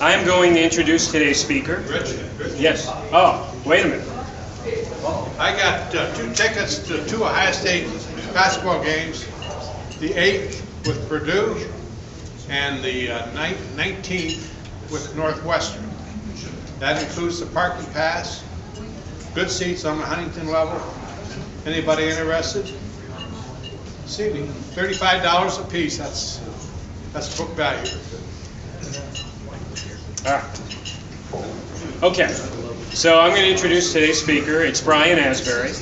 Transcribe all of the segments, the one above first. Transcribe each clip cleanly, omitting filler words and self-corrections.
I am going to introduce today's speaker. Rich? Yes. Oh, wait a minute. I got 2 tickets to 2 Ohio State basketball games. The 8th with Purdue and the 19th with Northwestern. That includes the parking pass, good seats on the Huntington level. Anybody interested? See me. $35 a piece. That's book value. Okay, so I'm going to introduce today's speaker. It's Brian Asbury.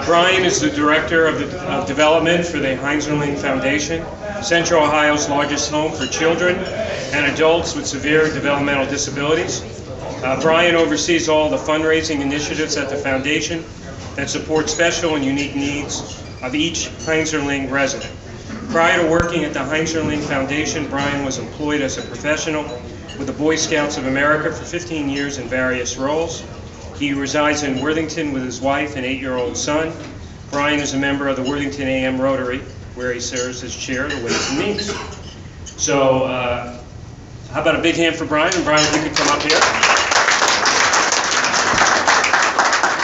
Brian is the Director of Development for the Heinzerling Foundation, Central Ohio's largest home for children and adults with severe developmental disabilities. Brian oversees all the fundraising initiatives at the foundation that support special and unique needs of each Heinzerling resident. Prior to working at the Heinzerling Foundation, Brian was employed as a professional with the Boy Scouts of America for 15 years in various roles. He resides in Worthington with his wife and 8-year-old son. Brian is a member of the Worthington AM Rotary, where he serves as chair of the Ways and Means. So, how about a big hand for Brian? And Brian, if you could come up here.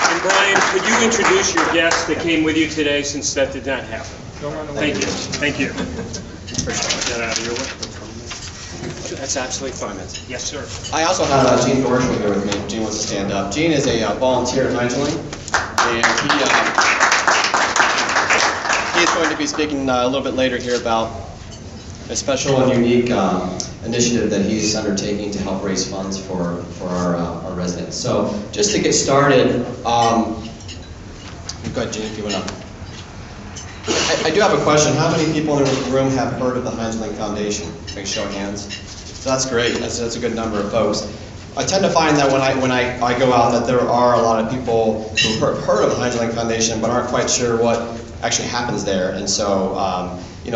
And Brian, could you introduce your guests that came with you today, since that did not happen? Thank you. Thank you. Get that out of your way. That's absolutely fine. Yes, sir. I also have Gene Deutschle here with me. Gene wants to stand up. Gene is a volunteer at Heinzerling, and he is going to be speaking a little bit later here about a special and unique initiative that he's undertaking to help raise funds for our residents. So, just to get started, go ahead, Gene, if you want to. I do have a question. How many people in the room have heard of the Heinzerling Foundation? Make a show of hands. So that's great. That's a good number of folks. I tend to find that when I go out that there are a lot of people who have heard of the Heinzerling Foundation but aren't quite sure what actually happens there. And so,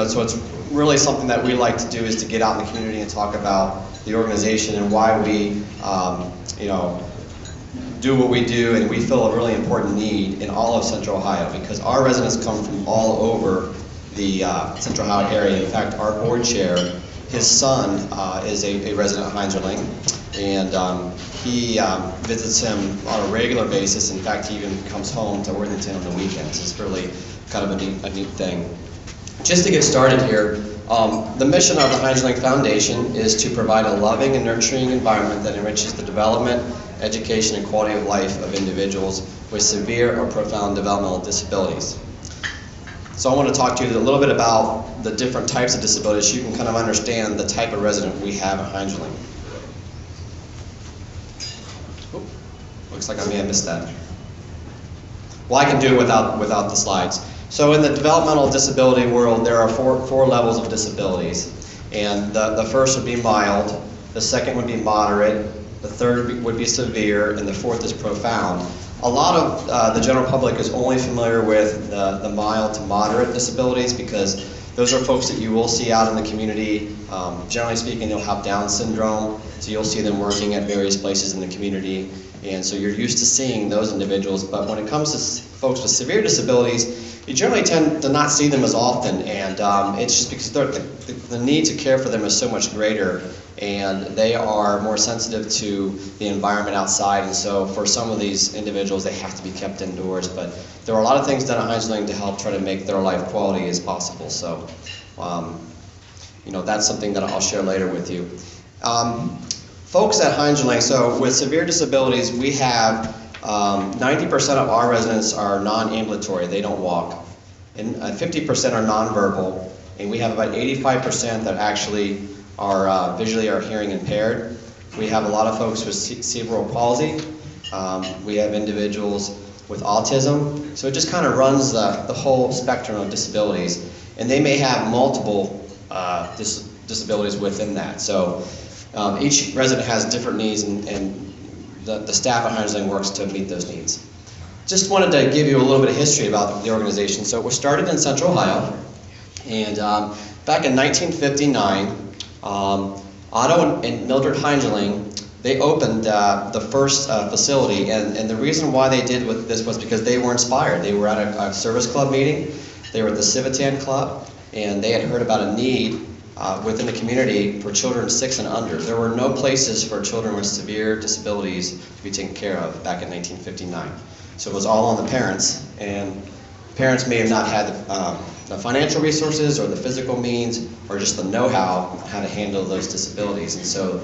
so it's really something that we like to do is to get out in the community and talk about the organization and why we, do what we do, and we fill a really important need in all of Central Ohio because our residents come from all over the Central Ohio area. In fact, our board chair, his son is a resident of Heinzerling, and he visits him on a regular basis. In fact, he even comes home to Worthington on the weekends. It's really kind of a neat thing. Just to get started here, the mission of the Heinzerling Foundation is to provide a loving and nurturing environment that enriches the development, education, and quality of life of individuals with severe or profound developmental disabilities. So I want to talk to you a little bit about the different types of disabilities so you can kind of understand the type of resident we have at Heinzerling. Looks like I may have missed that. Well, I can do it without the slides. So in the developmental disability world, there are four levels of disabilities. And the first would be mild, the second would be moderate, the third would be severe, and the fourth is profound. A lot of the general public is only familiar with the mild to moderate disabilities because those are folks that you will see out in the community. Generally speaking, they'll have Down syndrome, so you'll see them working at various places in the community. And so you're used to seeing those individuals, but when it comes to folks with severe disabilities, you generally tend to not see them as often, and it's just because the need to care for them is so much greater, and they are more sensitive to the environment outside, and so for some of these individuals, they have to be kept indoors, but there are a lot of things done at Heinzerling to help try to make their life quality as possible, so that's something that I'll share later with you. Folks at Heinzerling, so with severe disabilities, we have 90% of our residents are non-ambulatory, they don't walk, and 50% are nonverbal, and we have about 85% that actually are visually or hearing impaired. We have a lot of folks with cerebral palsy, we have individuals with autism, so it just kind of runs the whole spectrum of disabilities, and they may have multiple disabilities within that. So each resident has different needs, and the staff at Heinzerling works to meet those needs. Just wanted to give you a little bit of history about the organization. So it was started in Central Ohio, and back in 1959, Otto and Mildred Heinzerling, they opened the first facility, and the reason why they did this was because they were inspired. They were at a service club meeting, they were at the Civitan Club, and they had heard about a need within the community for children 6 and under. There were no places for children with severe disabilities to be taken care of back in 1959. So it was all on the parents, and parents may have not had the financial resources or the physical means or just the know-how how to handle those disabilities. And so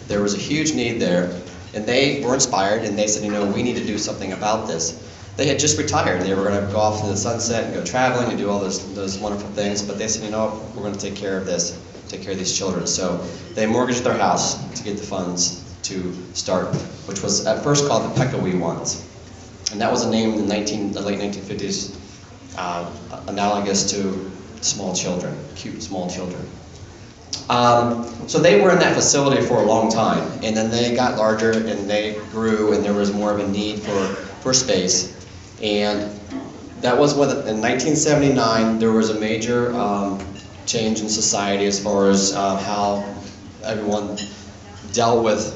there was a huge need there, and they were inspired, and they said, you know, we need to do something about this. They had just retired. They were going to go off into the sunset and go traveling and do all those wonderful things, but they said, you know, we're going to take care of this, take care of these children. So they mortgaged their house to get the funds to start, which was at first called the Peckawee Ones. And that was a name in the late 1950s, analogous to small children, cute small children. So they were in that facility for a long time, and then they got larger and they grew, and there was more of a need for space. And that was when, in 1979, there was a major change in society as far as how everyone dealt with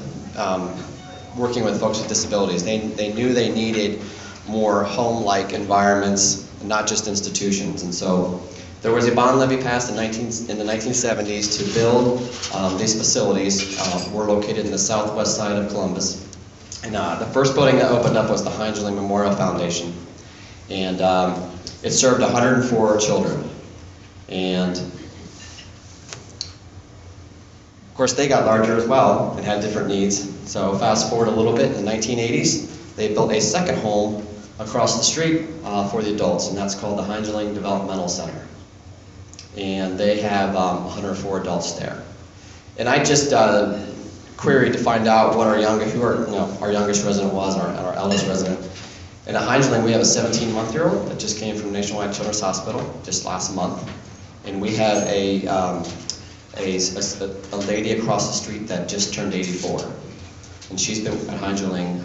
working with folks with disabilities. They knew they needed more home-like environments, not just institutions. And so there was a bond levy passed in the 1970s to build these facilities. We're located in the southwest side of Columbus. And the first building that opened up was the Heinzerling Memorial Foundation. And it served 104 children. And of course they got larger as well and had different needs. So fast forward a little bit, in the 1980s, they built a second home across the street for the adults, and that's called the Heinzerling Developmental Center. And they have 104 adults there. And I just queried to find out what our youngest resident was, and our eldest resident. And at Heinzerling, we have a 17-month-old that just came from Nationwide Children's Hospital just last month. And we have a lady across the street that just turned 84. And she's been at Heinzerling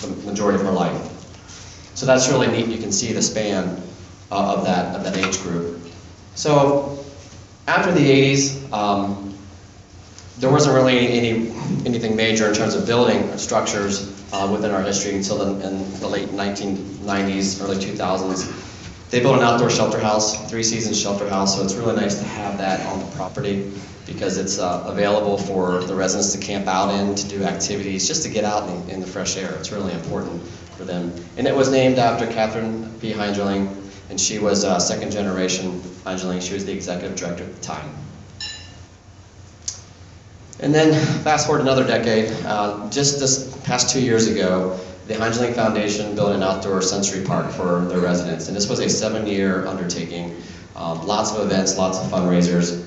the majority of her life. So that's really neat. You can see the span of that age group. So after the 80s, there wasn't really anything major in terms of building structures within our history until in the late 1990s, early 2000s. They built an outdoor shelter house, 3-season shelter house, so it's really nice to have that on the property because it's available for the residents to camp out in, to do activities, just to get out in the fresh air. It's really important for them. And it was named after Catherine B. Heinzerling, and she was second generation Heinzerling. She was the executive director at the time. And then fast forward another decade, just this past 2 years ago, the Heinzerling Foundation built an outdoor sensory park for their residents. And this was a 7-year undertaking, lots of events, lots of fundraisers.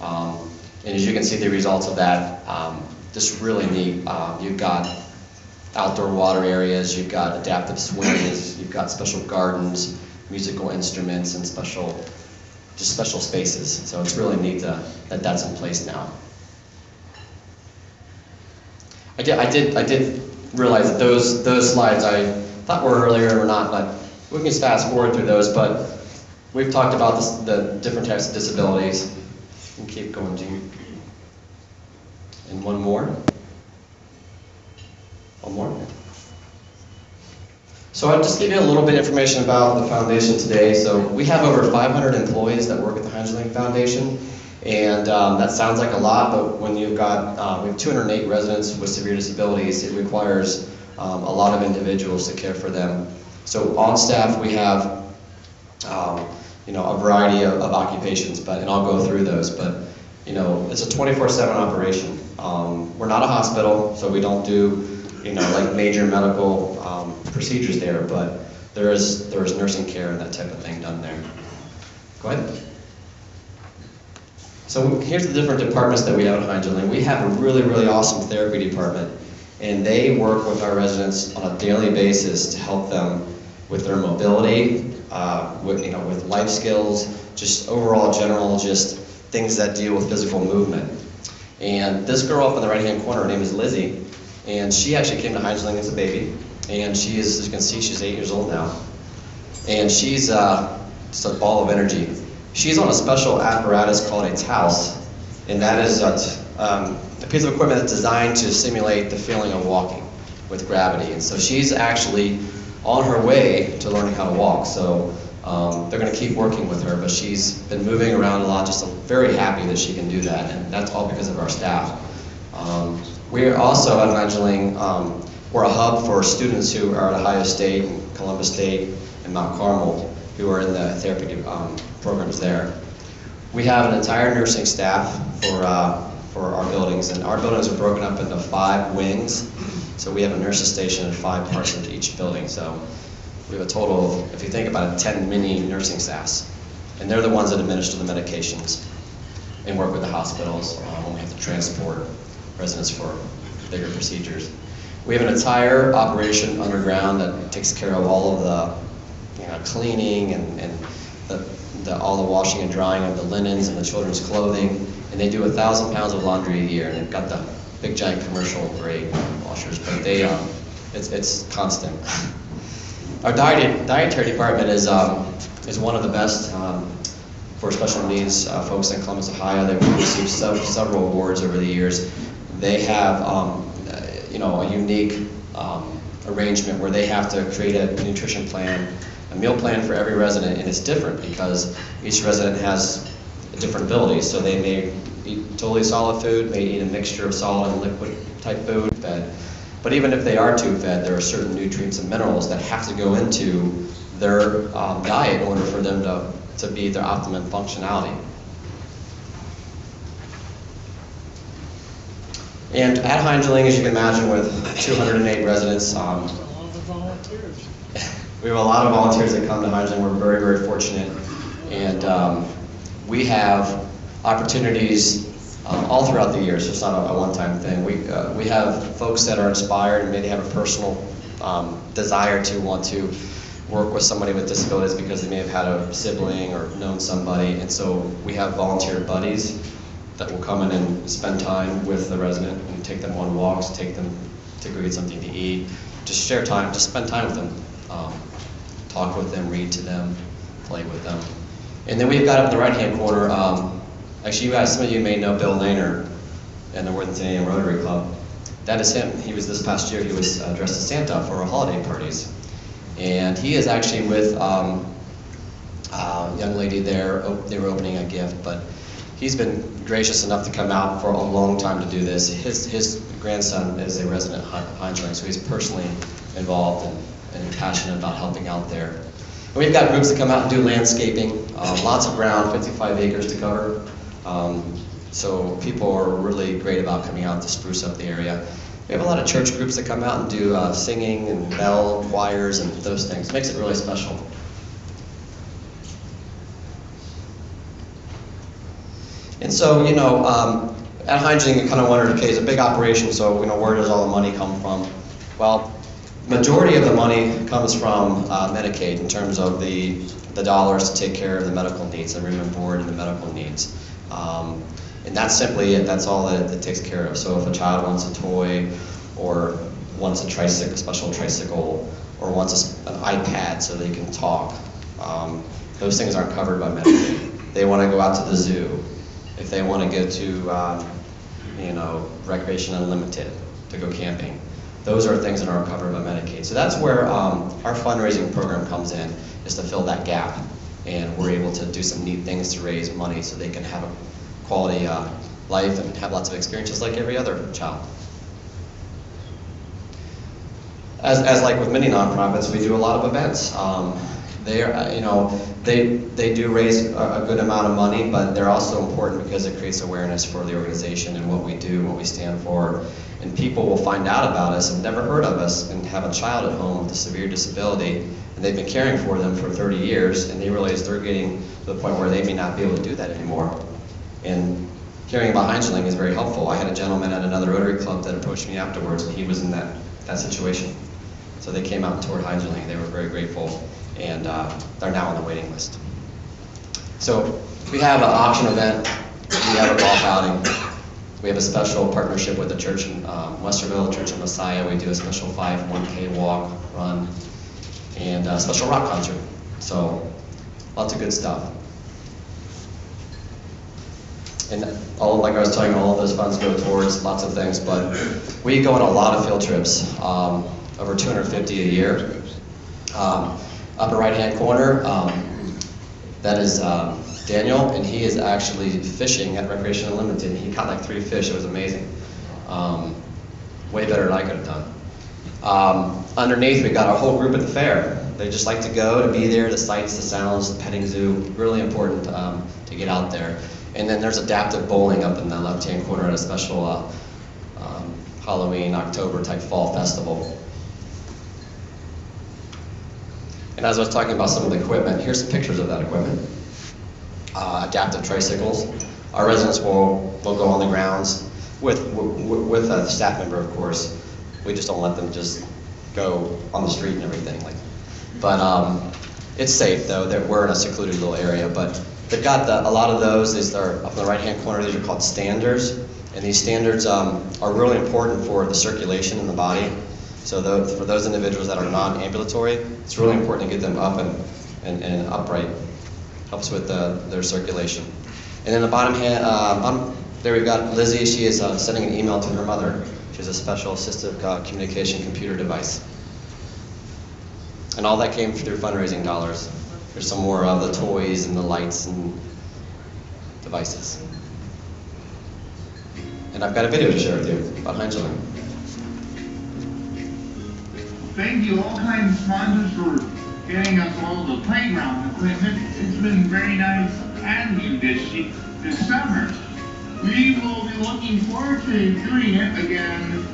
And as you can see the results of that, just really neat. You've got outdoor water areas, you've got adaptive swings, you've got special gardens, musical instruments, and special spaces. So it's really neat that that's in place now. I did realize that those slides I thought were earlier or not, but we can just fast forward through those. But we've talked about the different types of disabilities. You can keep going, Gene. And one more. One more. So I'll just give you a little bit of information about the foundation today. So we have over 500 employees that work at the Heinzerling Foundation. And that sounds like a lot, but when you've got, we have 208 residents with severe disabilities, it requires a lot of individuals to care for them. So on staff we have, a variety of occupations, and I'll go through those, but it's a 24/7 operation. We're not a hospital, so we don't do, like major medical procedures there, but there is nursing care and that type of thing done there. Go ahead. So here's the different departments that we have at Heinzerling. We have a really, really awesome therapy department, and they work with our residents on a daily basis to help them with their mobility, with life skills, just overall general, just things that deal with physical movement. And this girl up in the right-hand corner, her name is Lizzie, and she actually came to Heinzerling as a baby, and she is, as you can see, she's 8 years old now, and she's just a ball of energy. She's on a special apparatus called a TAUS, and that is a piece of equipment that's designed to simulate the feeling of walking with gravity. And so she's actually on her way to learning how to walk. So They're going to keep working with her, but she's been moving around a lot, just very happy that she can do that, and that's all because of our staff. We're also at Heinzerling, we're a hub for students who are at Ohio State, and Columbus State, and Mount Carmel, who are in the therapy programs there. We have an entire nursing staff for our buildings, and our buildings are broken up into 5 wings. So we have a nurses station and 5 parts into each building. So we have a total of, if you think about it, 10 mini nursing staffs. And they're the ones that administer the medications and work with the hospitals when we have to transport residents for bigger procedures. We have an entire operation underground that takes care of all of the cleaning and all the washing and drying of the linens and the children's clothing. And they do 1,000 pounds of laundry a year, and they've got the big giant commercial grade washers, but they it's constant. Our dietary department is one of the best for special needs folks in Columbus, Ohio. They've received several awards over the years. They have a unique arrangement where they have to create a nutrition plan, a meal plan for every resident, and it's different because each resident has different abilities. So they may eat totally solid food, may eat a mixture of solid and liquid type food, fed. But even if they are tube fed, there are certain nutrients and minerals that have to go into their diet in order for them to be their optimum functionality. And at Heinzerling, as you can imagine, with 208 residents, we have a lot of volunteers that come to Heinzerling. We're very, very fortunate. And we have opportunities all throughout the year, so it's not a one-time thing. We have folks that are inspired and maybe have a personal desire to want to work with somebody with disabilities because they may have had a sibling or known somebody. And so we have volunteer buddies that will come in and spend time with the resident and take them on walks, take them to go get something to eat, just share time, just spend time with them, talk with them, read to them, play with them. And then we've got up in the right-hand corner, actually you guys, some of you may know Bill Lehner in the Worthington Rotary Club. That is him. He was this past year, he was dressed as Santa for our holiday parties. And he is actually with a young lady there. They were opening a gift, but he's been gracious enough to come out for a long time to do this. His grandson is a resident at Heinzerling, so he's personally involved and passionate about helping out there. And we've got groups that come out and do landscaping, lots of ground, 55 acres to cover. So people are really great about coming out to spruce up the area. We have a lot of church groups that come out and do singing and bell choirs and those things. It makes it really special. And so, at Heinzerling, you kind of wondered, okay, it's a big operation, so where does all the money come from? Well, majority of the money comes from Medicaid in terms of the dollars to take care of the medical needs, the room and board and the medical needs. And that's simply it. That's all that it takes care of. So if a child wants a toy, or wants a tricycle, a special tricycle, or wants an iPad so they can talk, those things aren't covered by Medicaid. They want to go out to the zoo. If they want to go to, Recreation Unlimited to go camping, those are things that aren't covered by Medicaid. So that's where our fundraising program comes in, is to fill that gap. And we're able to do some neat things to raise money so they can have a quality life and have lots of experiences like every other child. As like with many nonprofits, we do a lot of events. They do raise a good amount of money, but they're also important because it creates awareness for the organization and what we do, what we stand for. And people will find out about us and never heard of us and have a child at home with a severe disability, and they've been caring for them for 30 years, and they realize they're getting to the point where they may not be able to do that anymore. And hearing about Heinzerling is very helpful. I had a gentleman at another Rotary Club that approached me afterwards, and he was in that situation. So they came out and toured Heinzerling. They were very grateful, and they're now on the waiting list. So we have an auction event, we have a golf outing, we have a special partnership with the church in Westerville, Church of Messiah. We do a special 5K walk, run, and a special rock concert. So lots of good stuff. And like I was telling you, all of those funds go towards lots of things, but we go on a lot of field trips, over 250 a year. Upper right-hand corner, That is Daniel, and he is actually fishing at Recreation Unlimited. He caught like 3 fish. It was amazing. Way better than I could have done. Underneath, we got our whole group at the fair. They just like to go, to be there, the sights, the sounds, the petting zoo. Really important to get out there. And then there's adaptive bowling up in the left-hand corner at a special Halloween, October type fall festival. And as I was talking about some of the equipment, here's some pictures of that equipment. Adaptive tricycles. Our residents will go on the grounds with a staff member, of course. We just don't let them just go on the street and everything. But it's safe though. We're in a secluded little area. But they've got a lot of those. These are up in the right-hand corner. These are called standards, and these standards are really important for the circulation in the body. So for those individuals that are non-ambulatory, it's really important to get them up and upright. Helps with their circulation. And then the bottom there we've got Lizzie. She is sending an email to her mother. She has a special assistive communication computer device. And all that came through fundraising dollars. There's some more of the toys and the lights and devices. And I've got a video to share with you about Heinzerling. Thank you, all kinds of sponsors, for getting us all the playground equipment. It's been very nice having you this summer. We will be looking forward to doing it again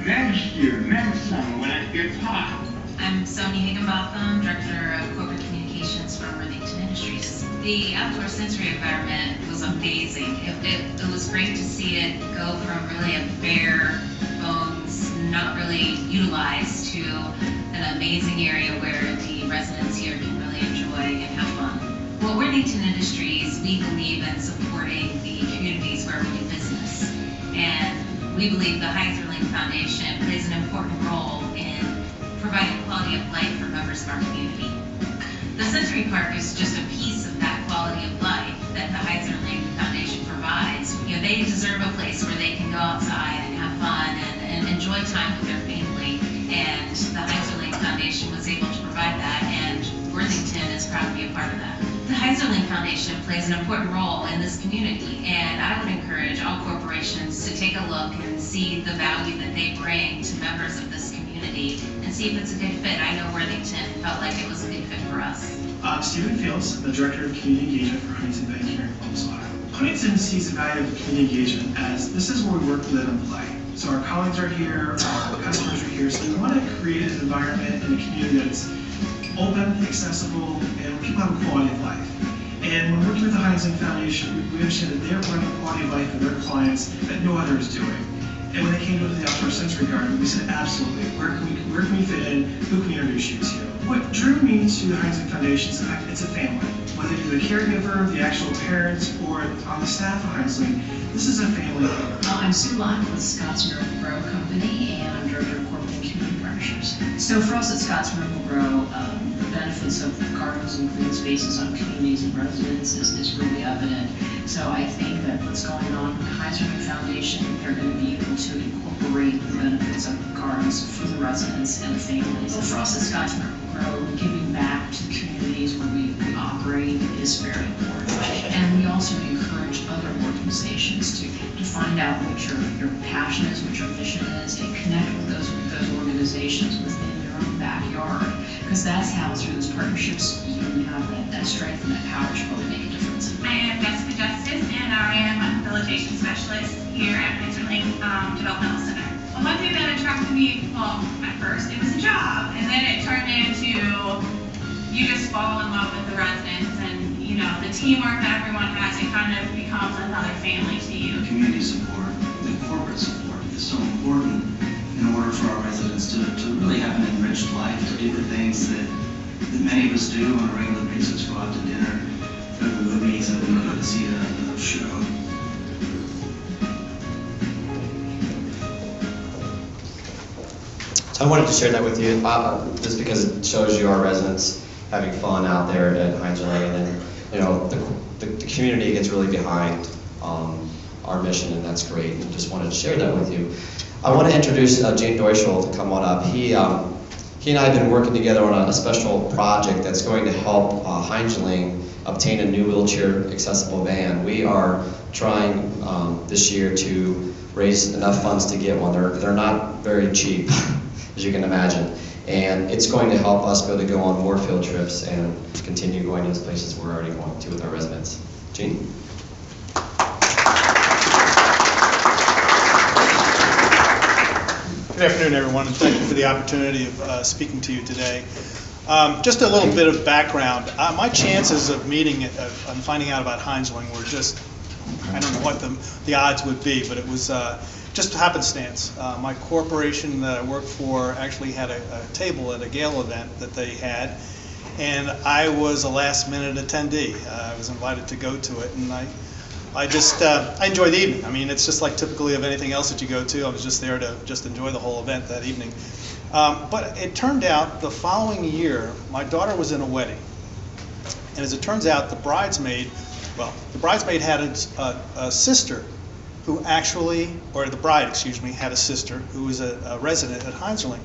next summer when it gets hot. I'm Sonia Higginbotham, Director of Corporate Communications for Worthington Industries. The outdoor sensory environment was amazing. It was great to see it go from really a bare bones, not really utilized, to an amazing area where the residents here can really enjoy and have fun. Well, Worthington Industries, we believe in supporting the communities where we do business. And we believe the Heinzerling Foundation plays an important role in providing quality of life for members of our community. The Sensory Park is just a piece of that quality of life that the Heinzerling Foundation provides. You know, they deserve a place where they can go outside and have fun and enjoy time with their family. And the Heinzerling Foundation was able to provide that, and Worthington is proud to be a part of that. The Heinzerling Foundation plays an important role in this community, and I would encourage all corporations to take a look and see the value that they bring to members of this community and see if it's a good fit. I know Worthington felt like it was a good fit for us. I'm Stephen Fields, I'm the Director of Community Engagement for Huntington Bank here in Columbus, Ohio. Huntington sees the value of community engagement as this is where we work, live, and play. So our colleagues are here, our customers are here, so we want to create an environment and a community that's open, accessible, and people have a quality of life. And when working with the Heinzerling Foundation, we understand that they're providing quality of life for their clients that no other is doing. And when they came to the outdoor sensory garden, we said, absolutely, where can we fit in? Who can we introduce you to? What drew me to the Heinzerling Foundation is the fact that it's a family. Whether you're the caregiver, the actual parents, or on the staff of Heinzerling, this is a family. I'm Sue Lott with Scott's Miracle Grow Company, and I'm Director of Corporate and Community Partnerships. So for us at Scott's Miracle Grow, the benefits of gardens and green spaces on communities and residents is really evident. So I think that what's going on with the Heinzerling Foundation, they're going to be able to incorporate the benefits of gardens for the residents and the families. So for us at Scott's Miracle Grow, giving back to the communities where we operate is very important. And we also encourage other organizations to find out what your passion is, what your vision is, and connect with those organizations within your own backyard. Because that's how, through those partnerships, you have that strength and that power to really make a difference. I am Jessica Justice, and I am a rehabilitation specialist here at Heinzerling Developmental Center. Well, one thing that attracted me, at first, it was a job, and then it turned into you just fall in love with the residents, and you know the teamwork that everyone has. It kind of becomes another family to you. Community support, the corporate support is so important in order for our residents to really have an enriched life, to do the things that many of us do on a regular basis, go out to dinner, go to movies, and go to see a show. So I wanted to share that with you, just because it shows you our residents having fun out there at Heinzerling, and then, you know, the community gets really behind our mission, and that's great. And just wanted to share that with you. I want to introduce Gene Deutschle to come on up. He and I have been working together on a special project that's going to help Heinzerling obtain a new wheelchair accessible van. We are trying this year to raise enough funds to get one. They're not very cheap, as you can imagine. And it's going to help us be able to go on more field trips and continue going to those places we're already going to with our residents. Gene? Good afternoon, everyone, and thank you for the opportunity of speaking to you today. Just a little bit of background. My chances of meeting and finding out about Heinzerling were just, I don't know what the odds would be, but it was just happenstance. My corporation that I worked for actually had a table at a gala event that they had, and I was a last-minute attendee. I was invited to go to it, and I enjoyed the evening. I mean, it's just like typically of anything else that you go to. I was just there to just enjoy the whole event that evening. But it turned out the following year, my daughter was in a wedding. And as it turns out, the bridesmaid had a sister who actually, or the bride, excuse me, had a sister who was a resident at Heinzerling.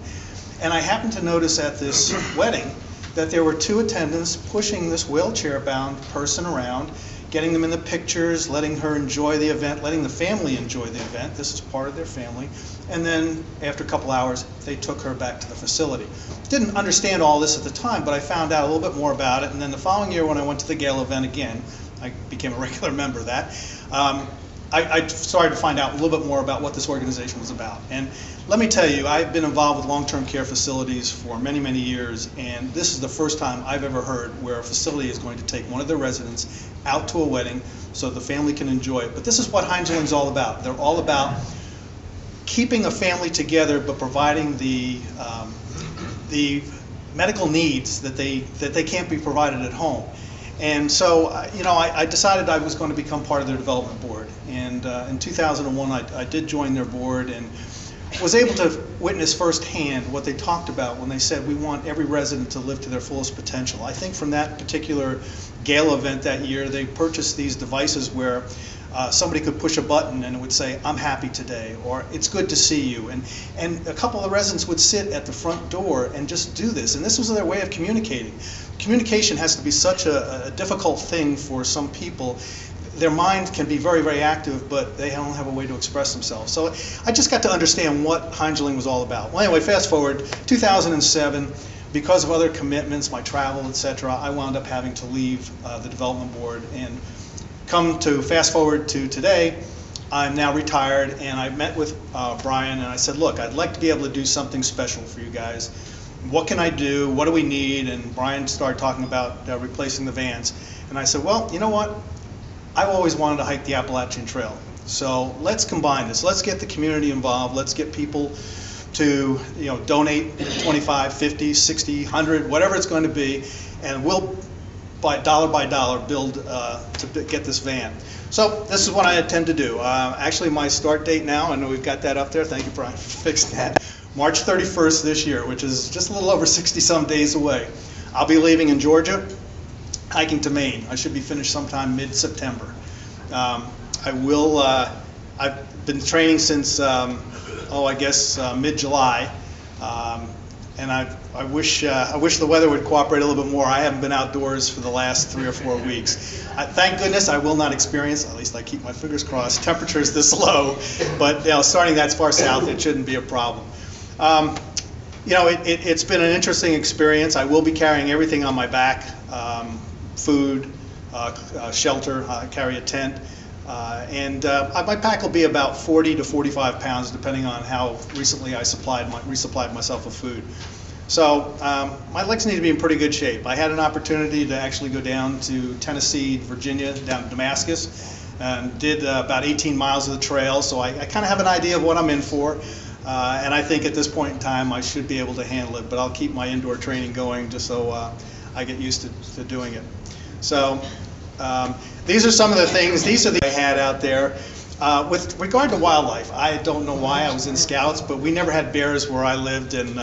And I happened to notice at this wedding that there were two attendants pushing this wheelchair-bound person around, getting them in the pictures, letting her enjoy the event, letting the family enjoy the event. This is part of their family. And then after a couple hours, they took her back to the facility. Didn't understand all this at the time, but I found out a little bit more about it. And then the following year when I went to the gala event again, I became a regular member of that, I started to find out a little bit more about what this organization was about. And let me tell you, I've been involved with long-term care facilities for many, many years, and this is the first time I've ever heard where a facility is going to take one of their residents out to a wedding so the family can enjoy it. But this is what Heinzerling's all about. They're all about keeping a family together, but providing the medical needs that they can't be provided at home. And so, I decided I was going to become part of their development board. And in 2001, I did join their board and was able to witness firsthand what they talked about when they said we want every resident to live to their fullest potential. I think from that particular gala event that year, they purchased these devices where somebody could push a button and it would say, "I'm happy today," or "It's good to see you." And a couple of the residents would sit at the front door and just do this. And this was their way of communicating. Communication has to be such a difficult thing for some people. Their mind can be very, very active, but they don't have a way to express themselves. So I just got to understand what Heinzerling was all about. Well, anyway, fast forward, 2007, because of other commitments, my travel, etc., I wound up having to leave the development board and come to fast forward to today. I'm now retired, and I met with Brian, and I said, look, I'd like to be able to do something special for you guys. What can I do? What do we need? And Brian started talking about replacing the vans. And I said, well, you know what? I've always wanted to hike the Appalachian Trail. So let's combine this. Let's get the community involved. Let's get people to donate 25, 50, 60, 100, whatever it's going to be, and we'll by dollar build to get this van. So this is what I intend to do. Actually, my start date now, I know we've got that up there. Thank you, Brian, for fixing that. March 31st this year, which is just a little over 60-some days away. I'll be leaving in Georgia, hiking to Maine. I should be finished sometime mid-September. I've been training since, I guess mid-July, and I wish the weather would cooperate a little bit more. I haven't been outdoors for the last 3 or 4 weeks. Thank goodness I will not experience, at least I keep my fingers crossed, temperatures this low, but starting that far south, it shouldn't be a problem. It's been an interesting experience. I will be carrying everything on my back, food, shelter, I carry a tent, and my pack will be about 40 to 45 pounds depending on how recently I resupplied myself with food. So my legs need to be in pretty good shape. I had an opportunity to actually go down to Tennessee, Virginia, down to Damascus, and did about 18 miles of the trail, so I kind of have an idea of what I'm in for. And I think at this point in time I should be able to handle it, but I'll keep my indoor training going just so I get used to doing it. So these are some of the things, I had out there. With regard to wildlife, I don't know why I was in Scouts, but we never had bears where I lived, and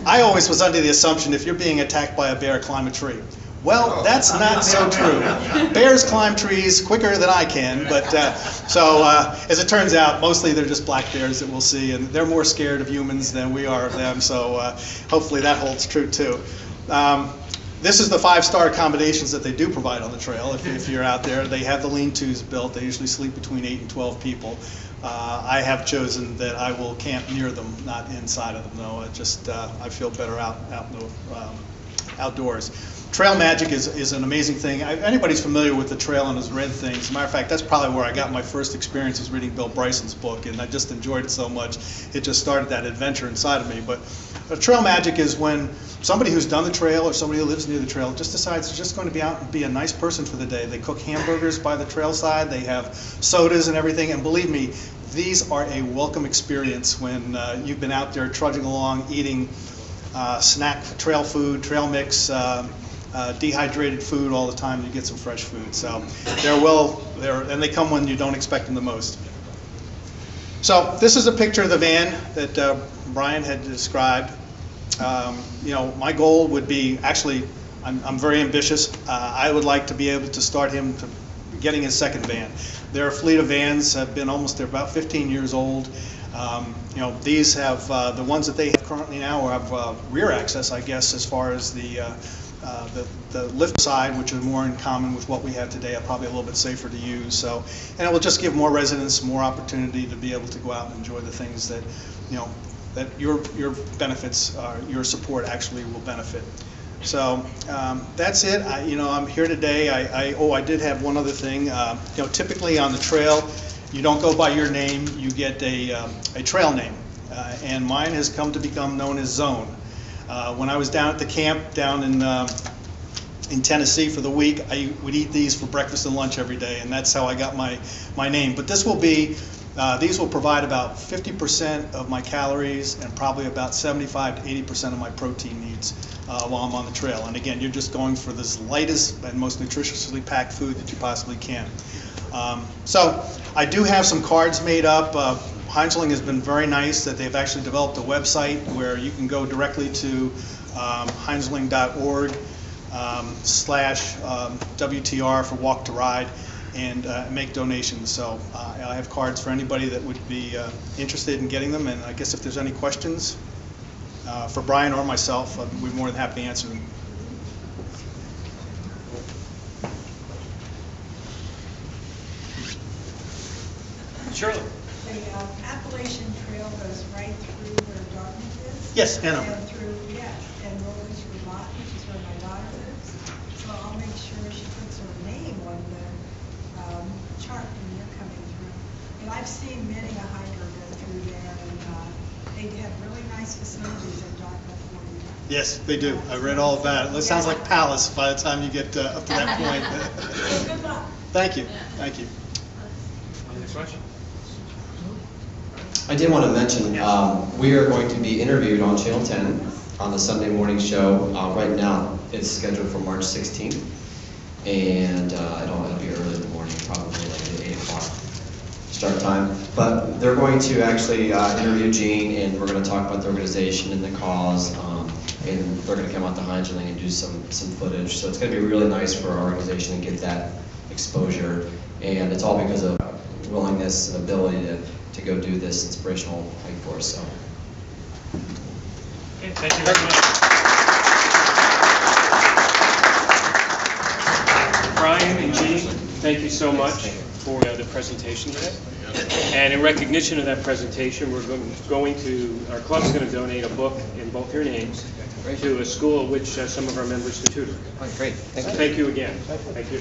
I always was under the assumption if you're being attacked by a bear, climb a tree. Well, that's not so true. Bears climb trees quicker than I can, but as it turns out, mostly they're just black bears that we'll see, and they're more scared of humans than we are of them, so hopefully that holds true too. This is the 5-star accommodations that they do provide on the trail. If you're out there, they have the lean-tos built. They usually sleep between 8 and 12 people. I have chosen that I will camp near them, not inside of them, though. I feel better out in the, outdoors. Trail magic is an amazing thing. Anybody's familiar with the trail and has read things. As a matter of fact, that's probably where I got my first experiences reading Bill Bryson's book, and I just enjoyed it so much. It just started that adventure inside of me. But trail magic is when somebody who's done the trail or somebody who lives near the trail just decides they're just going to be out and be a nice person for the day. They cook hamburgers by the trail side. They have sodas and everything. And believe me, these are a welcome experience when you've been out there trudging along, eating snack trail food, trail mix, dehydrated food all the time. You get some fresh food. So and they come when you don't expect them the most. So this is a picture of the van that Brian had described. You know, my goal would be, actually, I'm very ambitious. I would like to be able to start him to getting his second van. Their fleet of vans have been they're about 15 years old. You know, these have, the ones that they have currently now have rear access, I guess, as far as the lift side, which is more in common with what we have today, probably a little bit safer to use. So, and it will just give more residents more opportunity to be able to go out and enjoy the things that, you know, that your benefits, your support actually will benefit. So that's it. You know, I'm here today. I did have one other thing. You know, typically on the trail, you don't go by your name. You get a trail name, and mine has come to become known as Zone. When I was down at the camp down in Tennessee for the week, I would eat these for breakfast and lunch every day, and that's how I got my name. But this will be. These will provide about 50% of my calories and probably about 75 to 80% of my protein needs while I'm on the trail. And again, you're just going for this lightest and most nutritiously packed food that you possibly can. So I do have some cards made up. Heinzerling has been very nice that they've actually developed a website where you can go directly to heinzerling.org /WTR for Walk to Ride and make donations. So I have cards for anybody that would be interested in getting them, and I guess if there's any questions for Brian or myself, we'd be more than happy to answer them. Shirley. The Appalachian Trail goes right through where Dartmouth is. Yes, Anna. And through, and rolls through Vermont, which is where my daughter lives. So I'll make sure she puts her name on the chart when you're coming through. And I've seen many a hiker go through there, and they have really nice facilities in Dartmouth for you. Yes, they do. I read all about it. It sounds like Palace by the time you get up to that point. Well, good luck. Thank you. Thank you. Next question. I did want to mention, we are going to be interviewed on Channel 10 on the Sunday morning show. Right now, it's scheduled for March 16th, and it'll be early in the morning, probably like 8 o'clock start time. But they're going to actually interview Gene, and we're going to talk about the organization and the cause, and they're going to come out to Heinzerling and do some footage. So it's going to be really nice for our organization to get that exposure, and it's all because of willingness and ability to go do this inspirational hike for us. So. Okay, thank you very much. Brian and Jean, thank you so much for the presentation today. And in recognition of that presentation, we're our club's going to donate a book in both your names to a school at which some of our members can tutor. Great. Thank you. Thank you again. Thank you.